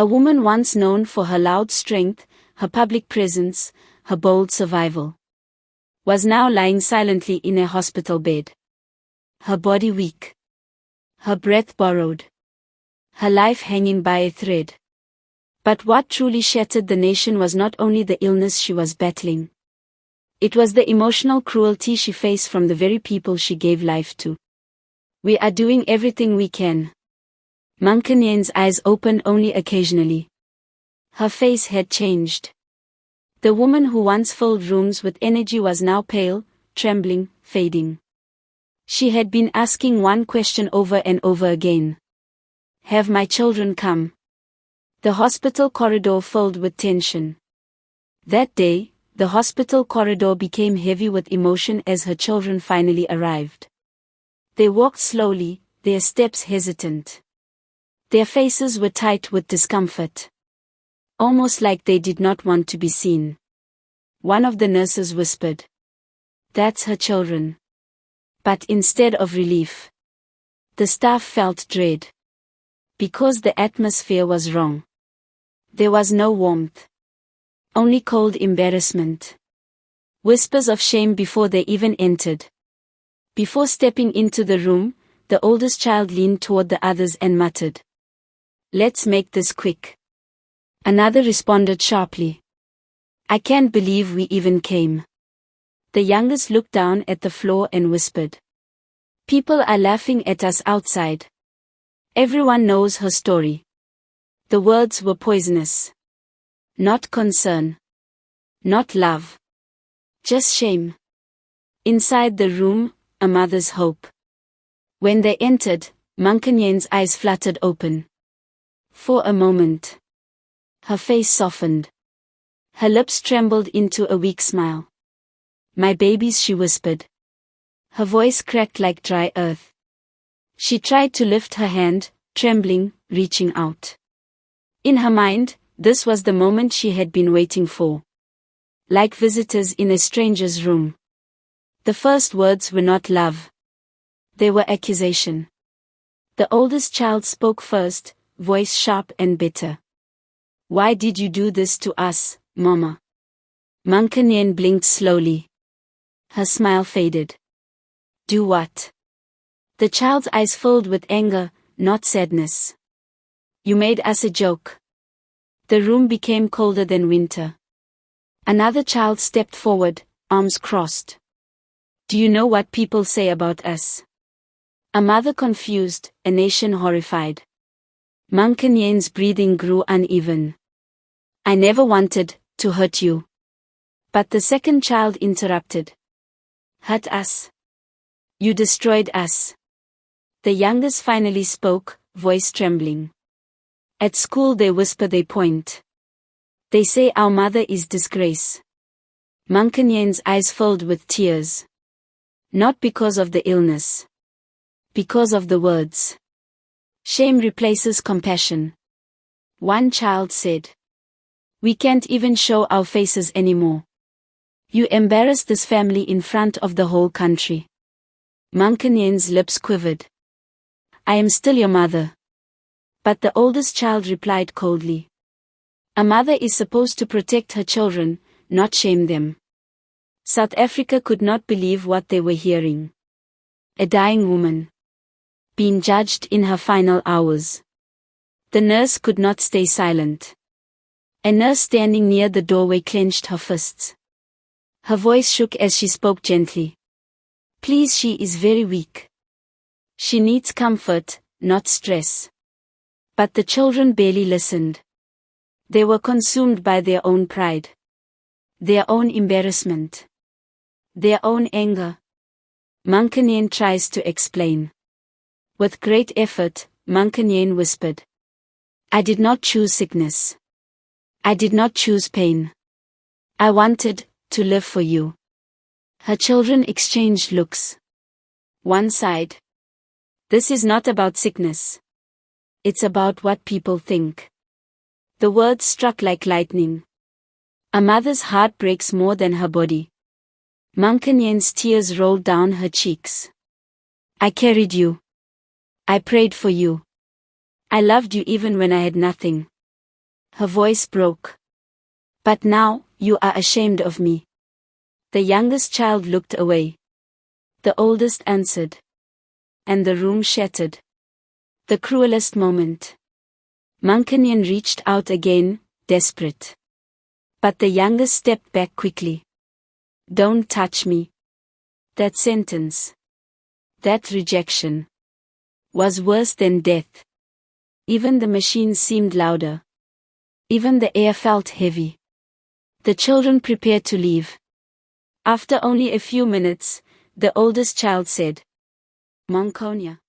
A woman once known for her loud strength, her public presence, her bold survival, was now lying silently in a hospital bed. Her body weak, her breath borrowed, her life hanging by a thread. But what truly shattered the nation was not only the illness she was battling. It was the emotional cruelty she faced from the very people she gave life to. We are doing everything we can. Monkonyane's eyes opened only occasionally. Her face had changed. The woman who once filled rooms with energy was now pale, trembling, fading. She had been asking one question over and over again. Have my children come? The hospital corridor filled with tension. That day, the hospital corridor became heavy with emotion as her children finally arrived. They walked slowly, their steps hesitant. Their faces were tight with discomfort, almost like they did not want to be seen. One of the nurses whispered, "That's her children." But instead of relief, the staff felt dread. Because the atmosphere was wrong. There was no warmth. Only cold embarrassment. Whispers of shame before they even entered. Before stepping into the room, the oldest child leaned toward the others and muttered, "Let's make this quick." Another responded sharply, "I can't believe we even came." The youngest looked down at the floor and whispered, "People are laughing at us outside. Everyone knows her story." The words were poisonous. Not concern. Not love. Just shame. Inside the room, a mother's hope. When they entered, Monkonyane's eyes fluttered open. For a moment, her face softened. Her lips trembled into a weak smile. "My babies," she whispered. Her voice cracked like dry earth. She tried to lift her hand, trembling, reaching out. In her mind, this was the moment she had been waiting for. Like visitors in a stranger's room. The first words were not love. They were accusation. The oldest child spoke first, voice sharp and bitter. "Why did you do this to us, Mama?" Monkonyane blinked slowly. Her smile faded. "Do what?" The child's eyes filled with anger, not sadness. "You made us a joke." The room became colder than winter. Another child stepped forward, arms crossed. "Do you know what people say about us?" A mother confused, a nation horrified. Monkonyane's breathing grew uneven. "I never wanted to hurt you." But the second child interrupted. "Hurt us? You destroyed us." The youngest finally spoke, voice trembling. "At school they whisper, they point. They say our mother is disgrace." Monkonyane's eyes filled with tears. Not because of the illness. Because of the words. Shame replaces compassion. One child said, "We can't even show our faces anymore. You embarrass this family in front of the whole country." Monkonyane's lips quivered. "I am still your mother." But the oldest child replied coldly. "A mother is supposed to protect her children, not shame them." South Africa could not believe what they were hearing. A dying woman. Being judged in her final hours. The nurse could not stay silent. A nurse standing near the doorway clenched her fists. Her voice shook as she spoke gently. "Please, she is very weak. She needs comfort, not stress." But the children barely listened. They were consumed by their own pride. Their own embarrassment. Their own anger. Monkonyane tries to explain. With great effort, Monkonyane whispered, "I did not choose sickness. I did not choose pain. I wanted to live for you." Her children exchanged looks. One sighed. "This is not about sickness. It's about what people think." The words struck like lightning. A mother's heart breaks more than her body. Monkonyane's tears rolled down her cheeks. "I carried you. I prayed for you. I loved you even when I had nothing." Her voice broke. But now, you are ashamed of me. The youngest child looked away. The oldest answered. And the room shattered. The cruelest moment. Monkonyane reached out again, desperate. But the youngest stepped back quickly. Don't touch me. That sentence. That rejection. Was worse than death. Even the machine seemed louder. Even the air felt heavy. The children prepared to leave. After only a few minutes, the oldest child said, Monkonyane.